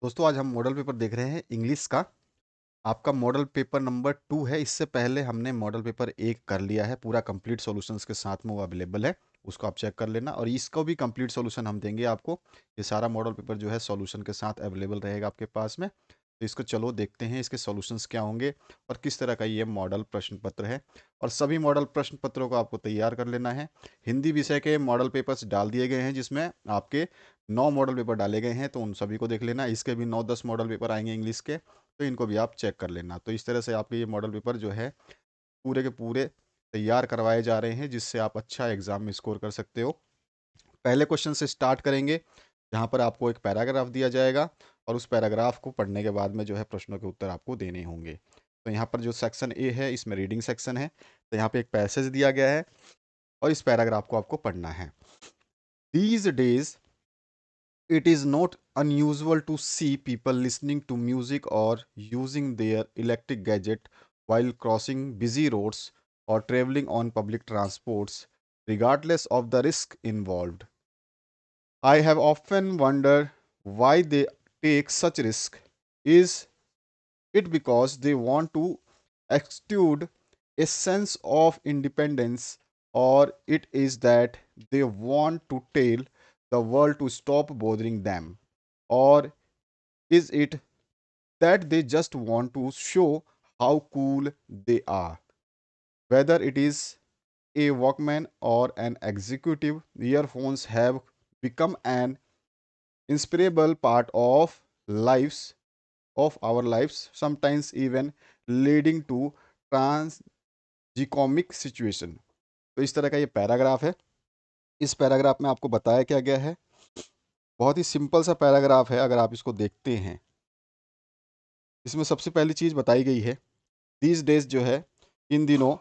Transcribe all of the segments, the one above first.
दोस्तों आज हम मॉडल पेपर देख रहे हैं इंग्लिश का। आपका मॉडल पेपर नंबर 2 है। इससे पहले हमने मॉडल पेपर 1 कर लिया है, पूरा कंप्लीट सॉल्यूशंस के साथ में वो अवेलेबल है। उसको आप चेक कर लेना और इसको भी कंप्लीट सॉल्यूशन हम देंगे आपको। ये सारा मॉडल पेपर जो है सॉल्यूशन के साथ अवेलेबल रहेगा आपके पास में। तो इसको चलो देखते हैं इसके सॉल्यूशंस क्या होंगे और किस तरह का ये मॉडल प्रश्न पत्र है। और सभी मॉडल प्रश्न पत्रों को आपको तैयार कर लेना है। हिंदी विषय के मॉडल पेपर्स डाल दिए गए हैं, जिसमें आपके 9 मॉडल पेपर डाले गए हैं, तो उन सभी को देख लेना। इसके भी 9-10 मॉडल पेपर आएंगे इंग्लिश के, तो इनको भी आप चेक कर लेना। तो इस तरह से आपके ये मॉडल पेपर जो है पूरे के पूरे तैयार करवाए जा रहे हैं, जिससे आप अच्छा एग्जाम में स्कोर कर सकते हो। पहले क्वेश्चन से स्टार्ट करेंगे, जहाँ पर आपको एक पैराग्राफ दिया जाएगा और उस पैराग्राफ को पढ़ने के बाद में जो है प्रश्नों के उत्तर आपको देने होंगे। तो यहाँ पर जो सेक्शन ए है, इसमें रीडिंग सेक्शन है। तो यहाँ पे एक पैसेज दिया गया है और इस पैराग्राफ को आपको पढ़ना है। These days it is not unusual to see people listening to music or using their electric gadget while crossing busy roads or traveling on public transports, regardless of the risk involved. I have often wondered why they take such risk. Is it because they want to exude a sense of independence, or it is that they want to tell the world to stop bothering them? Or is it that they just want to show how cool they are? Whether it is a Walkman or an executive, earphones have become an inseparable part of lives of our lives, sometimes even leading to tragicomic situation. तो इस तरह का ये paragraph है। इस paragraph में आपको बताया क्या गया है, बहुत ही सिंपल सा पैराग्राफ है। अगर आप इसको देखते हैं, इसमें सबसे पहली चीज़ बताई गई है, दीज डेज जो है, इन दिनों,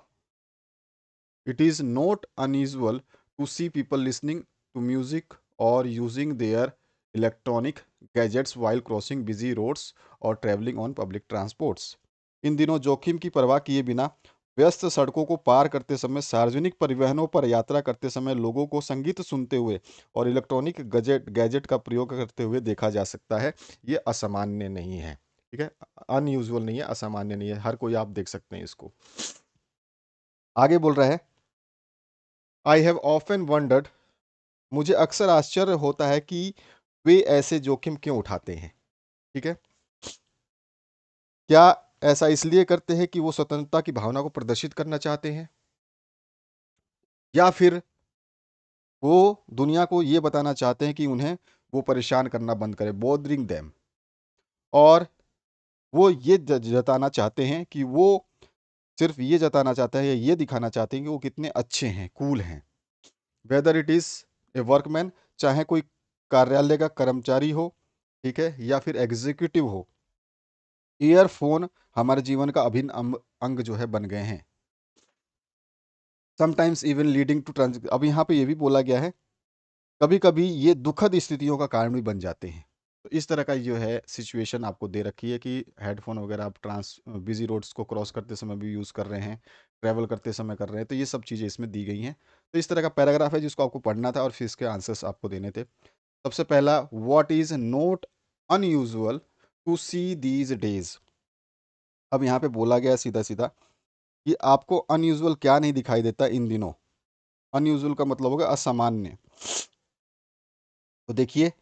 it is not unusual to see people listening to music और using their electronic gadgets while crossing busy roads और ट्रैवलिंग ऑन पब्लिक ट्रांसपोर्ट्स। इन दिनों जोखिम की परवाह किए बिना व्यस्त सड़कों को पार करते समय, सार्वजनिक परिवहनों पर यात्रा करते समय लोगों को संगीत सुनते हुए और इलेक्ट्रॉनिक गैजेट का प्रयोग करते हुए देखा जा सकता है। ये असामान्य नहीं है, ठीक है, अनयूजुअल नहीं है, असामान्य नहीं है, हर कोई आप देख सकते हैं इसको। आगे बोल रहा है, आई हैव ऑफन वंडर्ड, मुझे अक्सर आश्चर्य होता है कि वे ऐसे जोखिम क्यों उठाते हैं। ठीक है, क्या ऐसा इसलिए करते हैं कि वो स्वतंत्रता की भावना को प्रदर्शित करना चाहते हैं, या फिर वो दुनिया को ये बताना चाहते हैं कि उन्हें वो परेशान करना बंद करे, बोदरिंग देम, और वो ये जताना चाहते हैं कि वो सिर्फ ये जताना चाहते हैं या ये दिखाना चाहते हैं कि वो कितने अच्छे हैं, कूल हैं। Whether it is a workman, चाहे कोई कार्यालय का कर्मचारी हो, ठीक है, या फिर एग्जीक्यूटिव हो, ईयरफोन हमारे जीवन का अभिन्न अंग जो है बन गए हैं। Sometimes even leading to trance, अब यहाँ पे ये भी बोला गया है, कभी कभी ये दुखद स्थितियों का कारण भी बन जाते हैं। तो इस तरह का जो है सिचुएशन आपको दे रखी है कि हेडफोन वगैरह आप बिजी रोड्स को क्रॉस करते समय भी यूज़ कर रहे हैं, ट्रैवल करते समय कर रहे हैं, तो ये सब चीज़ें इसमें दी गई हैं। तो इस तरह का पैराग्राफ है जिसको आपको पढ़ना था और फिर इसके आंसर्स आपको देने थे। सबसे पहला, what is not unusual to see these days. अब यहाँ पे बोला गया सीधा सीधा कि आपको अनयूजुअल क्या नहीं दिखाई देता इन दिनों। अनयूजुअल का मतलब होगा असामान्य। तो देखिए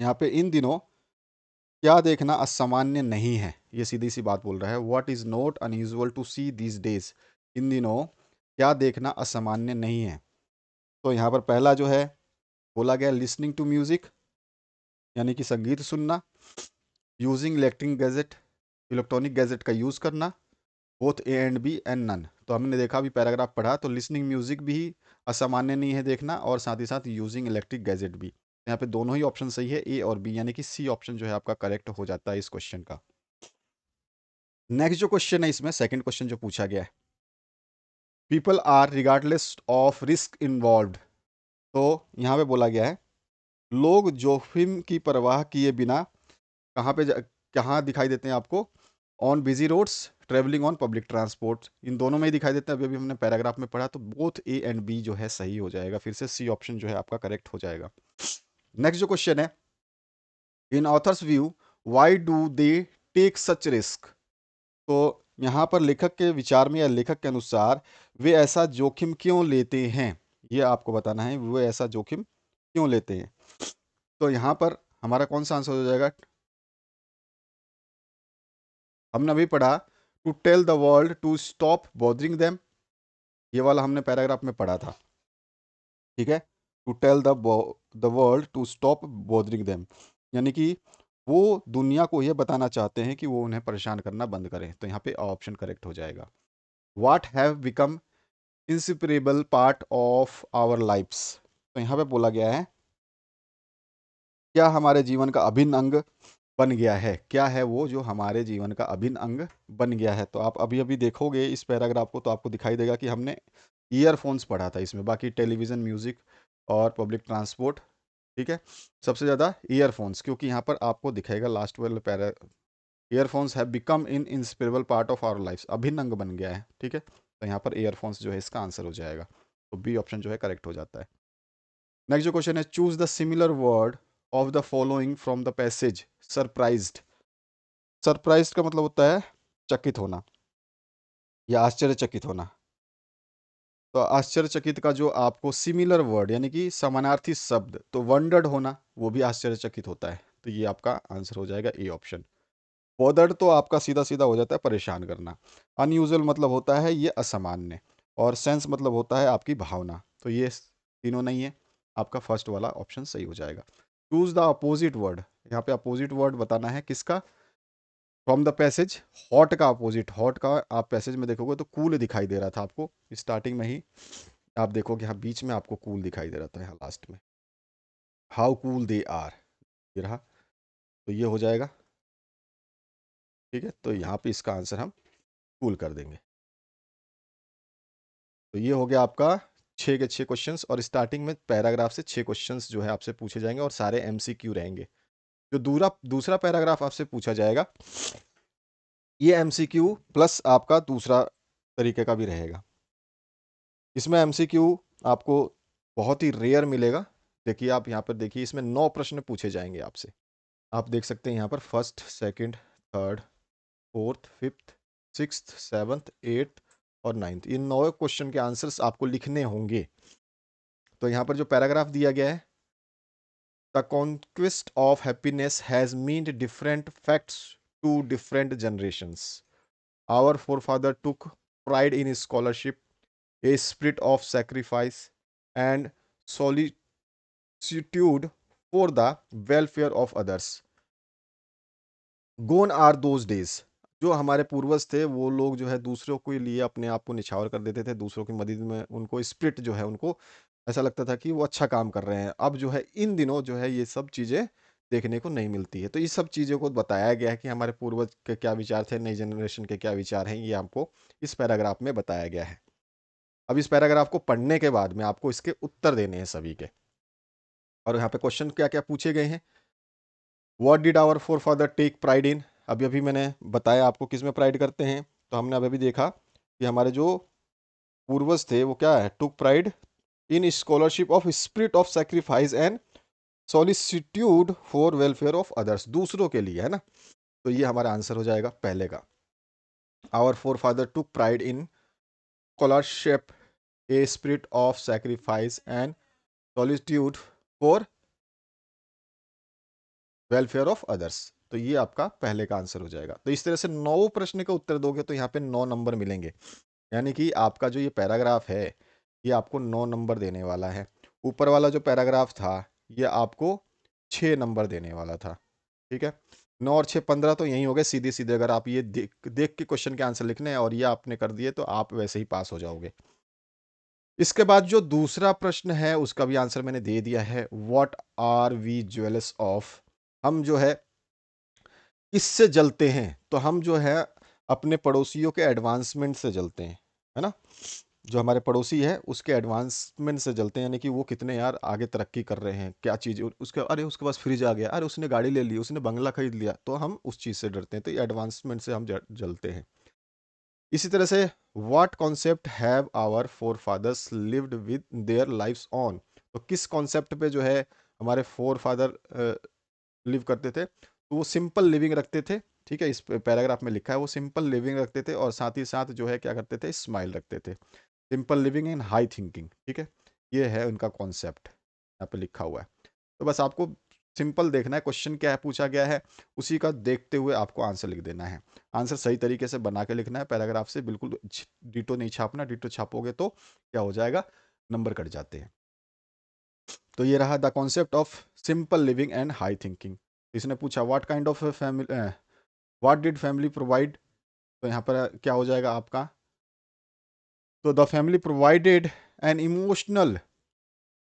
यहाँ पे इन दिनों क्या देखना असामान्य नहीं है, ये सीधी सी बात बोल रहा है। What is not unusual to see these days, इन दिनों क्या देखना असामान्य नहीं है। तो यहाँ पर पहला जो है बोला गया, लिसनिंग टू म्यूजिक, यानी कि संगीत सुनना, यूजिंग इलेक्ट्रॉनिक गैजेट का यूज़ करना, both A and B and none. तो हमने देखा, अभी पैराग्राफ पढ़ा, तो लिसनिंग म्यूजिक भी असामान्य नहीं है देखना, और साथ ही साथ यूजिंग इलेक्ट्रिक गैजेट भी। यहाँ पे दोनों ही ऑप्शन सही है, ए और बी, यानी कि सी ऑप्शन जो है आपका करेक्ट हो जाता है इस क्वेश्चन का। नेक्स्ट जो क्वेश्चन है, इसमें सेकंड क्वेश्चन जो पूछा गया है, people are regardless of risk involve. तो यहाँ पे बोला गया है, लोग जोखिम की परवाह किए बिना कहाँ पे कहाँ दिखाई देते हैं आपको, on busy roads, travelling on public transport, इन दोनों में ही दिखाई देता है। अभी अभी हमने पैराग्राफ में पढ़ा, तो बोथ ए एंड बी जो है सही हो जाएगा, फिर से सी ऑप्शन जो है आपका करेक्ट हो जाएगा। नेक्स्ट जो क्वेश्चन है, in author's view why do they take such risk. तो यहाँ पर लेखक के विचार में या लेखक के अनुसार वे ऐसा जोखिम क्यों लेते हैं, ये आपको बताना है, वे ऐसा जोखिम क्यों लेते हैं। तो यहाँ पर हमारा कौन सा आंसर हो जाएगा? हमने अभी पढ़ा to tell the world to stop bothering them, ये वाला हमने पैराग्राफ में पढ़ा था, ठीक है। To tell the world to stop bothering them, यानी कि वो दुनिया को ये बताना चाहते हैं कि वो उन्हें परेशान करना बंद करें। तो यहाँ पे ऑप्शन करेक्ट हो जाएगा। What have become inseparable part of our lives. तो यहाँ पे बोला गया है क्या हमारे जीवन का अभिन्न अंग बन गया है, क्या है वो जो हमारे जीवन का अभिन्न अंग बन गया है। तो आप अभी अभी देखोगे इस पैराग्राफ को तो आपको दिखाई देगा कि हमने ईयरफोन्स पढ़ा था इसमें, बाकी टेलीविज़न, म्यूज़िक और पब्लिक ट्रांसपोर्ट, ठीक है। सबसे ज़्यादा ईयरफोन्स, क्योंकि यहाँ पर आपको दिखाएगा लास्ट वाले para, earphones have become in inseparable part of our life, अभिन्न अंग बन गया है, ठीक है। तो यहाँ पर ईयरफोन्स जो है इसका आंसर हो जाएगा। तो बी ऑप्शन जो है करेक्ट हो जाता है। नेक्स्ट जो क्वेश्चन है, choose the similar word of the following from the passage surprised. Surprised का मतलब होता है चकित होना या आश्चर्यचकित होना। तो आश्चर्यचकित का जो आपको सिमिलर वर्ड यानी कि समानार्थी शब्द, तो वंडर्ड होना वो भी आश्चर्यचकित होता है। तो ये आपका आंसर हो जाएगा ए ऑप्शन। बॉदर्ड तो आपका सीधा सीधा हो जाता है परेशान करना। अनयूजुअल मतलब होता है ये असामान्य, और सेंस मतलब होता है आपकी भावना। तो ये तीनों नहीं है, आपका फर्स्ट वाला ऑप्शन सही हो जाएगा। चूज द अपोजिट वर्ड, यहाँ पे अपोजिट वर्ड बताना है किसका, फ्रॉम द पैसेज। हॉट का अपोजिट, हॉट का आप पैसेज में देखोगे तो कूल दिखाई दे रहा था आपको स्टार्टिंग में ही, आप देखोगे यहाँ बीच में आपको कूल दिखाई दे रहा था, यहाँ लास्ट में हाउ कूल दे आर, ये रहा। तो ये हो जाएगा, ठीक है। तो यहाँ पे इसका आंसर हम कूल कर देंगे। तो ये हो गया आपका 6 के 6 क्वेश्चंस, और स्टार्टिंग में पैराग्राफ से 6 क्वेश्चंस जो है आपसे पूछे जाएंगे और सारे एमसीक्यू रहेंगे। जो दूसरा पैराग्राफ आपसे पूछा जाएगा ये एमसीक्यू प्लस आपका दूसरा तरीके का भी रहेगा। इसमें एमसीक्यू आपको बहुत ही रेयर मिलेगा। देखिए आप यहाँ पर देखिए, इसमें 9 प्रश्न पूछे जाएंगे आपसे। आप देख सकते हैं यहाँ पर first, second, third, fourth, fifth, sixth, seventh, eighth और नाइन्थ, इन 9 क्वेश्चन के आंसर्स आपको लिखने होंगे। तो यहाँ पर जो पैराग्राफ दिया गया है, the conquest of happiness has meant different facts to different generations. Our forefather took pride in scholarship, a spirit of sacrifice and solicitude for the welfare of others. Gone are those days. जो हमारे पूर्वज थे वो लोग जो है दूसरों के लिए अपने आप को निछावर कर देते थे, दूसरों की मदद में उनको स्पिरिट जो है, उनको ऐसा लगता था कि वो अच्छा काम कर रहे हैं। अब जो है इन दिनों जो है ये सब चीज़ें देखने को नहीं मिलती है। तो इस सब चीज़ों को बताया गया है कि हमारे पूर्वज के क्या विचार थे, नई जनरेशन के क्या विचार हैं, ये हमको इस पैराग्राफ में बताया गया है। अब इस पैराग्राफ को पढ़ने के बाद में आपको इसके उत्तर देने हैं सभी के। और यहाँ पे क्वेश्चन क्या क्या पूछे गए हैं, what did our forefather take pride in. अभी अभी मैंने बताया आपको किस में प्राइड करते हैं। तो हमने अभी अभी देखा कि हमारे जो पूर्वज थे वो क्या है, took pride in scholarship of spirit of sacrifice and solicitude for welfare of others, दूसरों के लिए, है ना। तो ये हमारा आंसर हो जाएगा पहले का। Our forefather took pride in scholarship, a spirit of sacrifice and solitude for welfare of others. तो ये आपका पहले का आंसर हो जाएगा। तो इस तरह से 9 प्रश्न का उत्तर दोगे तो यहाँ पे 9 नंबर मिलेंगे, यानी कि आपका जो ये पैराग्राफ है ये आपको 9 नंबर देने वाला है। ऊपर वाला जो पैराग्राफ था ये आपको 6 नंबर देने वाला था, ठीक है। 9 और 6 15 तो यही हो गए सीधे सीधे। अगर आप ये देख के क्वेश्चन के आंसर लिखने हैं और ये आपने कर दिए तो आप वैसे ही पास हो जाओगे। इसके बाद जो दूसरा प्रश्न है उसका भी आंसर मैंने दे दिया है, what are we jealous of. हम जो है किससे जलते हैं, तो हम जो है अपने पड़ोसियों के एडवांसमेंट से जलते हैं, है ना। जो हमारे पड़ोसी है उसके एडवांसमेंट से जलते हैं, यानी कि वो कितने यार आगे तरक्की कर रहे हैं, क्या चीज़ उसके, अरे उसके पास फ्रिज आ गया, अरे उसने गाड़ी ले ली, उसने बंगला खरीद लिया, तो हम उस चीज़ से डरते हैं। तो ये एडवांसमेंट से हम जलते हैं। इसी तरह से what concept have our forefathers lived with their lifes on. तो किस कॉन्सेप्ट पे जो है हमारे फोर फादर लिव करते थे, तो वो सिंपल लिविंग रखते थे। ठीक है, इस पैराग्राफ में लिखा है वो सिंपल लिविंग रखते थे, और साथ ही साथ जो है क्या करते थे, स्माइल रखते थे। Simple living in high thinking. ठीक है, ये है उनका कॉन्सेप्ट, यहाँ पे लिखा हुआ है। तो बस आपको सिंपल देखना है, क्वेश्चन क्या है पूछा गया है, उसी का देखते हुए आपको आंसर लिख देना है। आंसर सही तरीके से बना के लिखना है, पैराग्राफ से बिल्कुल डिटो नहीं छापना, डिटो छापोगे तो क्या हो जाएगा, नंबर कट जाते हैं। तो ये रहा the concept of simple living and high thinking. इसने पूछा what kind of family, what did family provide, तो यहाँ पर क्या हो जाएगा आपका, तो the family provided an emotional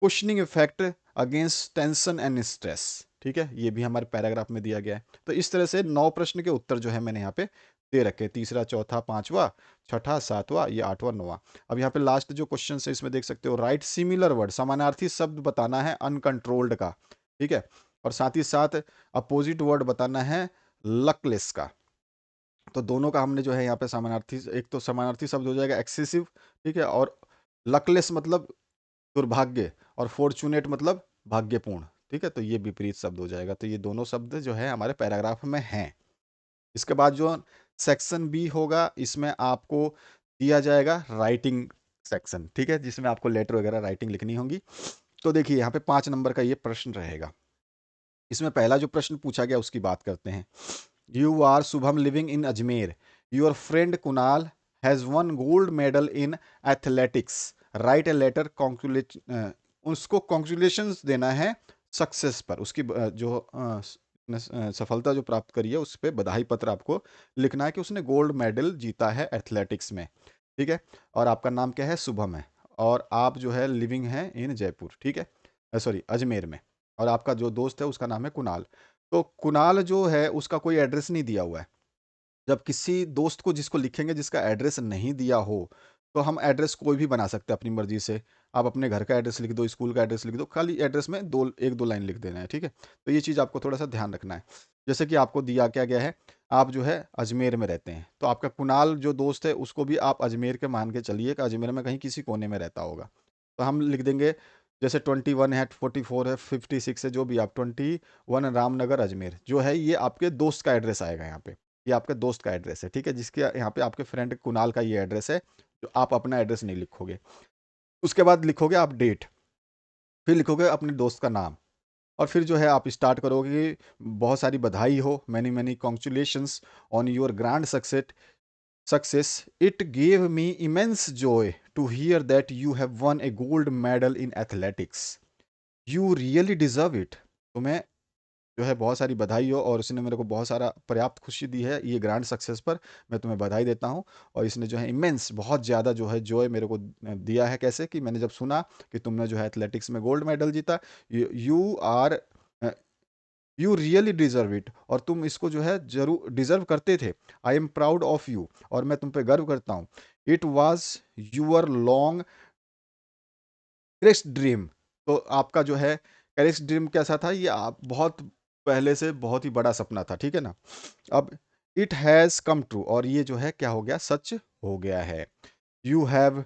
cushioning effect against tension and stress. ठीक है, ये भी हमारे पैराग्राफ में दिया गया है। तो इस तरह से 9 प्रश्न के उत्तर जो है मैंने यहाँ पे दे रखे, तीसरा, चौथा, पांचवा, छठा, सातवां, ये आठवां, नौवां। अब यहाँ पे लास्ट जो क्वेश्चन है इसमें देख सकते हो, राइट सिमिलर वर्ड, समानार्थी शब्द बताना है अनकंट्रोल्ड का। ठीक है, और साथ ही साथ अपोजिट वर्ड बताना है लकलेस का। तो दोनों का हमने जो है यहाँ पे समानार्थी, एक तो समानार्थी शब्द हो जाएगा एक्सेसिव, ठीक है, और लकलेस मतलब दुर्भाग्य, और फॉर्चुनेट मतलब भाग्यपूर्ण। ठीक है, तो ये विपरीत शब्द हो जाएगा। तो ये दोनों शब्द जो है हमारे पैराग्राफ में हैं। इसके बाद जो सेक्शन बी होगा, इसमें आपको दिया जाएगा राइटिंग सेक्शन। ठीक है, जिसमें आपको लेटर वगैरह राइटिंग लिखनी होगी। तो देखिए यहाँ पे 5 नंबर का ये प्रश्न रहेगा। इसमें पहला जो प्रश्न पूछा गया उसकी बात करते हैं। You are Shubham living in Ajmer, your friend Kunal has won gold medal in athletics, write a letter congratulate, उसको कॉन्ग्रेचुलेशंस देना है सक्सेस पर, उसकी जो सफलता जो प्राप्त करी है उस पर बधाई पत्र आपको लिखना है कि उसने गोल्ड मेडल जीता है एथलेटिक्स में। ठीक है, और आपका नाम क्या है, शुभम है, और आप जो है लिविंग है इन जयपुर। ठीक है, सॉरी अजमेर में, और आपका जो दोस्त है उसका नाम है कुणाल। तो कुणाल जो है उसका कोई एड्रेस नहीं दिया हुआ है। जब किसी दोस्त को जिसको लिखेंगे जिसका एड्रेस नहीं दिया हो, तो हम एड्रेस कोई भी बना सकते हैं अपनी मर्जी से। आप अपने घर का एड्रेस लिख दो, स्कूल का एड्रेस लिख दो, खाली एड्रेस में एक दो लाइन लिख देना है। ठीक है, तो ये चीज़ आपको थोड़ा सा ध्यान रखना है। जैसे कि आपको दिया क्या गया है, आप जो है अजमेर में रहते हैं, तो आपका कुणाल जो दोस्त है उसको भी आप अजमेर के मान के चलिए कि अजमेर में कहीं किसी कोने में रहता होगा। तो हम लिख देंगे, जैसे 21 है, 44 है, 56 है, जो भी आप 21 रामनगर अजमेर जो है, ये आपके दोस्त का एड्रेस आएगा यहाँ पे। ये आपके दोस्त का एड्रेस है। ठीक है, जिसके यहाँ पे आपके फ्रेंड कुणाल का ये एड्रेस है, जो आप अपना एड्रेस नहीं लिखोगे। उसके बाद लिखोगे आप डेट, फिर लिखोगे अपने दोस्त का नाम, और फिर जो है आप स्टार्ट करोगे कि बहुत सारी बधाई हो, many many congratulations on your grand success, it gave me immense joy to hear that you have won a gold medal in athletics, you really deserve it. तुम्हें जो है बहुत सारी बधाई हो, और इसने मेरे को बहुत सारा पर्याप्त खुशी दी है ये ग्रैंड सक्सेस पर, मैं तुम्हें बधाई देता हूँ। और इसने जो है इमेंस, बहुत ज़्यादा जो है जॉय मेरे को दिया है। कैसे कि मैंने जब सुना कि तुमने जो है एथलेटिक्स में गोल्ड मेडल जीता, you are, you really deserve it, और तुम इसको जो है जरूर डिजर्व करते थे। I am proud of you, और मैं तुम पे गर्व करता हूँ। It was your long correct dream, तो आपका जो है करेक्ट ड्रीम कैसा था, ये आप बहुत पहले से बहुत ही बड़ा सपना था। ठीक है ना, अब इट हैज़ कम ट्रू, और ये जो है क्या हो गया, सच हो गया है। You have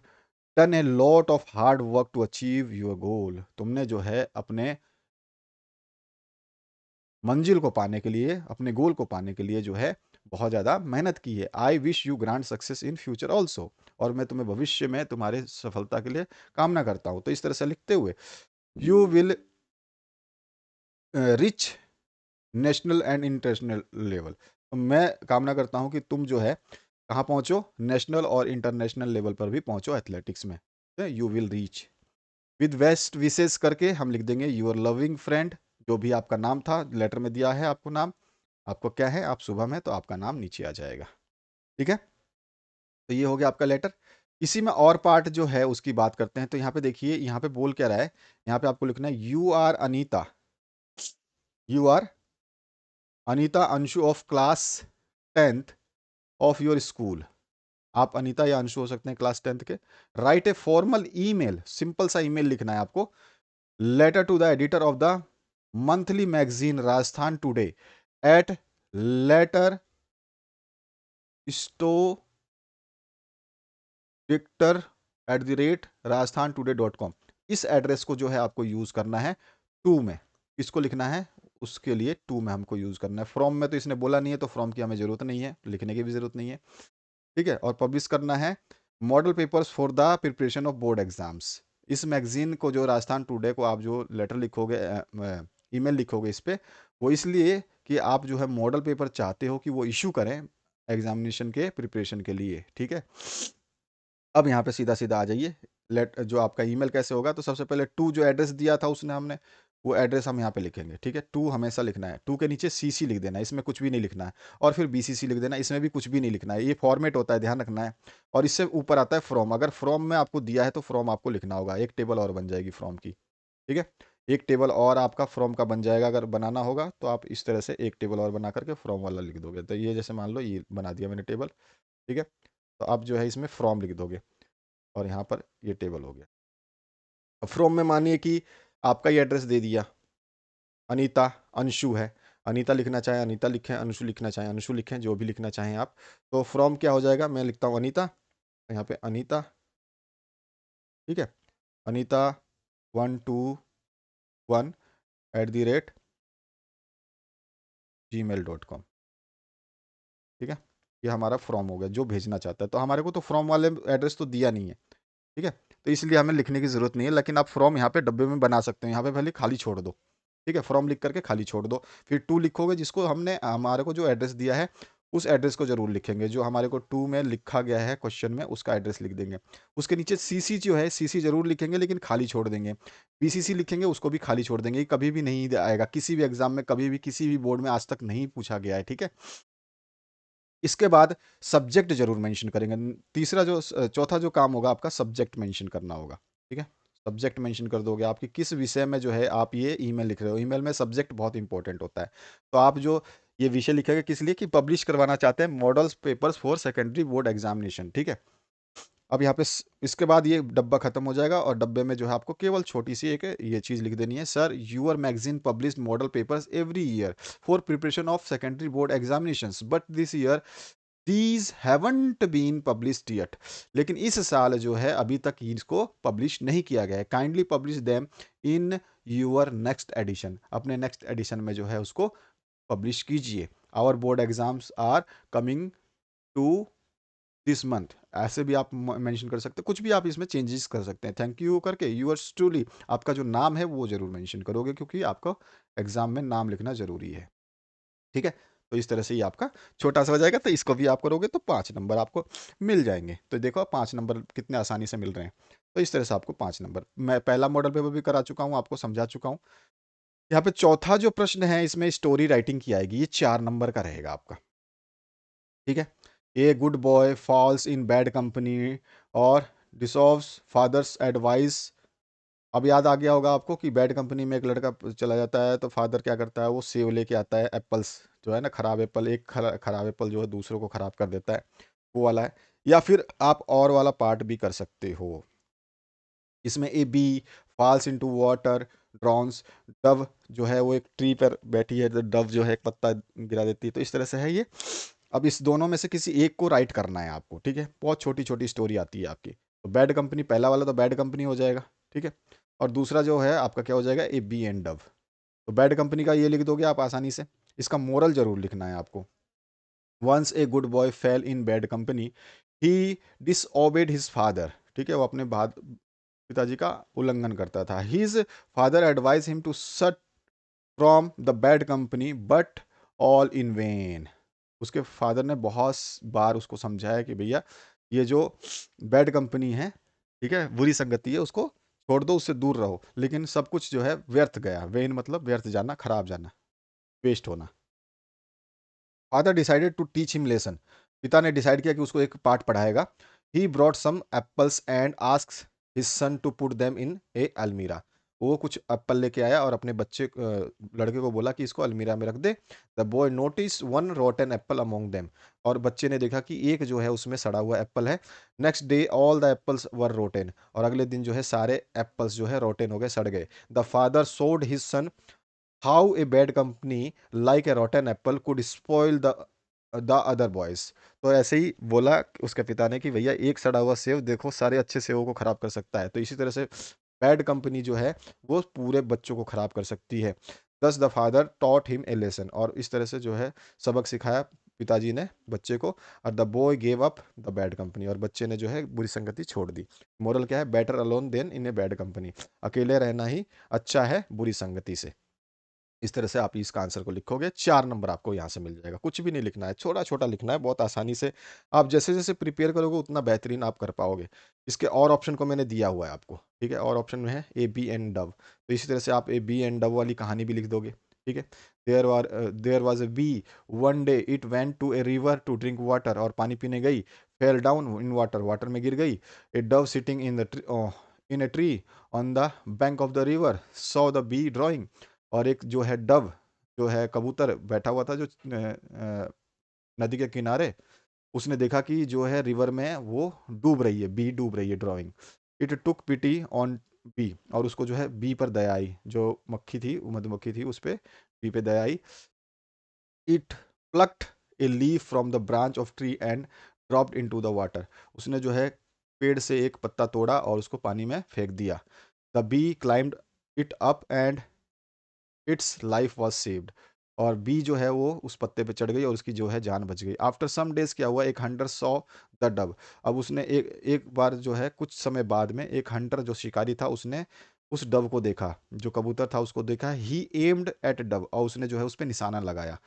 done a lot of hard work to achieve your goal, तुमने जो है अपने मंजिल को पाने के लिए, अपने गोल को पाने के लिए जो है बहुत ज़्यादा मेहनत की है। I wish you grand success in future also, और मैं तुम्हें भविष्य में तुम्हारे सफलता के लिए कामना करता हूँ। तो इस तरह से लिखते हुए, you will rich national and international level, तो मैं कामना करता हूं कि तुम जो है कहाँ पहुंचो, नेशनल और इंटरनेशनल लेवल पर भी पहुंचो एथलेटिक्स में। You will reach with best विशेष करके हम लिख देंगे यूर लविंग फ्रेंड, जो भी आपका नाम था लेटर में दिया है आपको नाम, आपको क्या है, आप शुभम है, तो आपका नाम नीचे आ जाएगा। ठीक है, तो ये हो गया आपका लेटर। इसी में और पार्ट जो है उसकी बात करते हैं। तो यहाँ पे देखिए, यहाँ पे बोल क्या रहा है, यहाँ पे आपको लिखना है you are Anita, you are Anita Anshu of class 10th of your school. आप अनीता या अंशु हो सकते हैं क्लास 10th के। Write a formal email, simple सा ईमेल लिखना है आपको, letter to the editor of the monthly magazine Rajasthan today at letters to victor @Rajasthan today .com। इस एड्रेस को जो है आपको यूज करना है टू में, किसको लिखना है, उसके लिए टू में हमको यूज़ करना है। फ्रॉम में तो इसने बोला नहीं है, तो फ्रॉम की हमें ज़रूरत नहीं है, लिखने की भी ज़रूरत नहीं है, ठीक है। और पब्लिश करना है model papers for the preparation of board exams. इस मैगजीन को, जो राजस्थान टुडे को आप जो लेटर लिखोगे, ईमेल लिखोगे इस पे, वो इसलिए कि आप जो है मॉडल पेपर चाहते हो कि वो इशू करें एग्जामिनेशन के प्रिपरेशन के लिए, ठीक है। अब यहाँ पे सीधा सीधा आ जाइए, लेट जो आपका ईमेल कैसे होगा, तो सबसे पहले टू जो एड्रेस दिया था उसने हमने, वो एड्रेस हम यहाँ पे लिखेंगे, ठीक है। टू हमेशा लिखना है, टू के नीचे सीसी लिख देना है, इसमें कुछ भी नहीं लिखना है, और फिर बीसीसी लिख देना, इसमें भी कुछ भी नहीं लिखना है, ये फॉर्मेट होता है, ध्यान रखना है। और इससे ऊपर आता है फ्रॉम, अगर फ्रॉम में आपको दिया है तो फ्रॉम आपको लिखना होगा, एक टेबल और बन जाएगी फ्रॉम की, ठीक है। एक टेबल और आपका फ्रॉम का बन जाएगा, अगर बनाना होगा तो आप इस तरह से एक टेबल और बना करके फ्रॉम वाला लिख दोगे। तो ये जैसे मान लो ये बना दिया मैंने टेबल, ठीक है। तो आप जो है इसमें फ्रॉम लिख दोगे, और यहाँ पर ये टेबल हो गया। अब फ्रॉम में मानिए कि आपका ये एड्रेस दे दिया, अनीता, अंशु है, अनीता लिखना चाहें अनीता लिखें, अंशु लिखना चाहें अंशु लिखें, जो भी लिखना चाहें आप। तो फ्रॉम क्या हो जाएगा, मैं लिखता हूँ अनीता, यहाँ पे अनीता, ठीक है, अनीता 121@gmail.com, ठीक है। ये हमारा फ्रॉम हो गया, जो भेजना चाहता है। तो हमारे को तो फ्रॉम वाले एड्रेस तो दिया नहीं है, ठीक है, तो इसलिए हमें लिखने की ज़रूरत नहीं है। लेकिन आप फ्रॉम यहाँ पे डब्बे में बना सकते हैं, यहाँ पे पहले खाली छोड़ दो, ठीक है, फ्रॉम लिख करके खाली छोड़ दो। फिर टू लिखोगे, जिसको हमने हमारे को जो एड्रेस दिया है उस एड्रेस को जरूर लिखेंगे, जो हमारे को टू में लिखा गया है क्वेश्चन में, उसका एड्रेस लिख देंगे। उसके नीचे सीसी जो है, सीसी जरूर लिखेंगे लेकिन खाली छोड़ देंगे। बीसीसी लिखेंगे, उसको भी खाली छोड़ देंगे, ये कभी भी नहीं आएगा किसी भी एग्जाम में, कभी भी किसी भी बोर्ड में आज तक नहीं पूछा गया है, ठीक है। इसके बाद सब्जेक्ट जरूर मेंशन करेंगे। तीसरा जो चौथा जो काम होगा आपका, सब्जेक्ट मेंशन करना होगा, ठीक है। सब्जेक्ट मेंशन कर दोगे, आपकी किस विषय में जो है आप ये ईमेल लिख रहे हो। ईमेल में सब्जेक्ट बहुत इंपॉर्टेंट होता है। तो आप जो ये विषय लिखेंगे किस लिए, कि पब्लिश करवाना चाहते हैं models papers for secondary board examination, ठीक है। अब यहाँ पे इसके बाद ये डब्बा खत्म हो जाएगा, और डब्बे में जो है आपको केवल छोटी सी एक ये चीज़ लिख देनी है, sir your magazine publish model papers every year for preparation of secondary board examinations, but this year these haven't been published yet. लेकिन इस साल जो है अभी तक इसको पब्लिश नहीं किया गया है। Kindly publish them in your next edition, अपने नेक्स्ट एडिशन में जो है उसको पब्लिश कीजिए। Our board exams are coming to this month, ऐसे भी आप मेंशन कर सकते हैं, कुछ भी आप इसमें चेंजेस कर सकते हैं। थैंक यू करके यूअर्स ट्रूली, आपका जो नाम है वो जरूर मेंशन करोगे, क्योंकि आपका एग्जाम में नाम लिखना जरूरी है, ठीक है। तो इस तरह से ये आपका छोटा सा हो जाएगा। तो इसको भी आप करोगे तो 5 नंबर आपको मिल जाएंगे। तो देखो 5 नंबर कितने आसानी से मिल रहे हैं। तो इस तरह से आपको 5 नंबर, मैं पहला मॉडल पेपर भी करा चुका हूँ, आपको समझा चुका हूँ। यहाँ पे चौथा जो प्रश्न है, इसमें स्टोरी राइटिंग की आएगी, ये 4 नंबर का रहेगा आपका, ठीक है। ए good boy falls in bad company और डिसॉल्व्स फादर्स एडवाइस। अब याद आ गया होगा आपको कि बैड कंपनी में एक लड़का चला जाता है, तो फादर क्या करता है, वो सेव लेके आता है, एप्पल्स जो है ना, खराब एप्पल, एक खराब एप्पल जो है दूसरों को खराब कर देता है, वो वाला है। या फिर आप और वाला पार्ट भी कर सकते हो, इसमें a bee falls into water drowns, dove जो है वो एक ट्री पर बैठी है, तो डव जो है एक पत्ता गिरा देती है। तो इस तरह से है ये। अब इस दोनों में से किसी एक को राइट करना है आपको, ठीक है। बहुत छोटी छोटी स्टोरी आती है आपकी। तो बैड कंपनी, पहला वाला तो बैड कंपनी हो जाएगा, ठीक है। और दूसरा जो है आपका क्या हो जाएगा, ए बी एंड डव। तो बैड कंपनी का ये लिख दोगे आप आसानी से। इसका मोरल जरूर लिखना है आपको। Once a good boy fell in bad company, he disobeyed his father, ठीक है, वो अपने पिताजी का उल्लंघन करता था। His father advise him to shut from the bad company but all in vain. उसके फादर ने बहुत बार उसको समझाया कि भैया ये जो बैड कंपनी है, ठीक है, बुरी संगति है, उसको छोड़ दो, उससे दूर रहो, लेकिन सब कुछ जो है व्यर्थ गया। वेन मतलब व्यर्थ जाना, खराब जाना, वेस्ट होना। Father decided to teach him lesson, पिता ने डिसाइड किया कि उसको एक पाठ पढ़ाएगा। He brought some apples and asks his son to put them in a अलमीरा। वो कुछ एप्पल लेके आया और अपने लड़के को बोला कि इसको अलमीरा में रख दे। The boy notice one rotten apple among them, और बच्चे ने देखा कि एक जो है उसमें सड़ा हुआ एप्पल है। Next day all the apples were rotten, और अगले दिन जो है सारे एप्पल्स जो है रोटेन हो गए, सड़ गए। द फादर सोड his son how a bad company like a रॉटन Apple could spoil the other boys. तो ऐसे ही बोला उसके पिता ने कि भैया एक सड़ा हुआ सेव देखो सारे अच्छे सेवों को खराब कर सकता है। तो इसी तरह से बैड कंपनी जो है वो पूरे बच्चों को खराब कर सकती है। दस the father taught him a lesson, और इस तरह से जो है सबक सिखाया पिताजी ने बच्चे को। और the boy gave up the bad company, और बच्चे ने जो है बुरी संगति छोड़ दी। मोरल क्या है? Better alone than in a bad company, अकेले रहना ही अच्छा है बुरी संगति से। इस तरह से आप इसका आंसर को लिखोगे, 4 नंबर आपको यहाँ से मिल जाएगा। कुछ भी नहीं लिखना है, छोटा छोटा लिखना है, बहुत आसानी से आप जैसे जैसे प्रिपेयर करोगे उतना बेहतरीन आप कर पाओगे। इसके और ऑप्शन को मैंने दिया हुआ है आपको, ठीक है? और ऑप्शन में है ए बी एंड डव, तो इसी तरह से आप ए बी एंड डव वाली कहानी भी लिख दोगे, ठीक है? There was a bee, one day it went to a river to drink water, और पानी पीने गई, fell down in water, water में गिर गई। A dove sitting in a tree on the bank of the river saw the bee drowning, और एक जो है डव, जो है कबूतर बैठा हुआ था जो नदी के किनारे, उसने देखा कि जो है रिवर में वो डूब रही है, बी डूब रही है, drowning. It took pity on bee, और उसको जो है बी पर दया आई, जो मक्खी थी, मधुमक्खी थी, उस पे बी पे दया आई। It plucked a leaf from the branch of tree and dropped into the water, उसने जो है पेड़ से एक पत्ता तोड़ा और उसको पानी में फेंक दिया। The bee climbed it up and its life was saved, और बी जो है वो उस पत्ते पे चढ़ गई और उसकी जो है जान बच गई। आफ्टर सम डेज क्या हुआ? एक हंटर सॉ द डव, अब उसने एक एक बार जो है कुछ समय बाद में एक हंटर जो शिकारी था उसने उस डव को देखा, जो कबूतर था उसको देखा। ही एम्ड एट डव, और उसने जो है उस पर निशाना लगाया।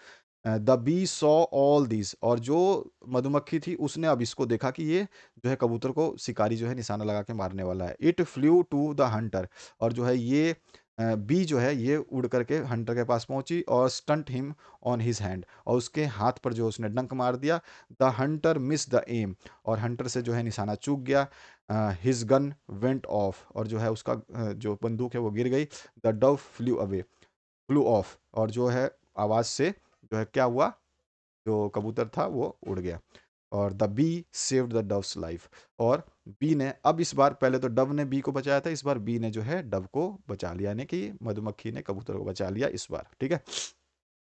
The bee saw all this, और जो मधुमक्खी थी उसने अब इसको देखा कि ये जो है कबूतर को शिकारी जो है निशाना लगा के मारने वाला है। It flew to the hunter, और जो है ये बी जो है ये उड़ करके हंटर के पास पहुंची और stung him on his hand, और उसके हाथ पर जो उसने डंक मार दिया। The hunter missed the aim, और हंटर से जो है निशाना चूक गया। हिज गन वेंट ऑफ, और जो है उसका जो बंदूक है वो गिर गई। The Dove flu away, flew off, और जो है आवाज से जो है क्या हुआ, जो कबूतर था वो उड़ गया। और the be saved the doves life, और बी ने अब इस बार, पहले तो डव ने बी को बचाया था, इस बार बी ने जो है डव को बचा लिया, यानी कि मधुमक्खी ने कबूतर को बचा लिया इस बार, ठीक है?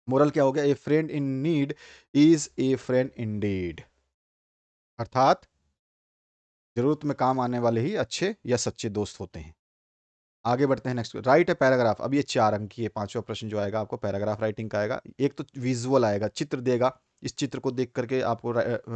मोरल क्या हो गया? ए friend in need is a friend Indeed, अर्थात जरूरत में काम आने वाले ही अच्छे या सच्चे दोस्त होते हैं। आगे बढ़ते हैं नेक्स्ट। राइट ए पैराग्राफ, अब ये 4 अंक की है, पांचवा प्रश्न जो आएगा आपको पैराग्राफ राइटिंग का आएगा। एक तो विजुअल आएगा, चित्र देगा, इस चित्र को देख करके आपको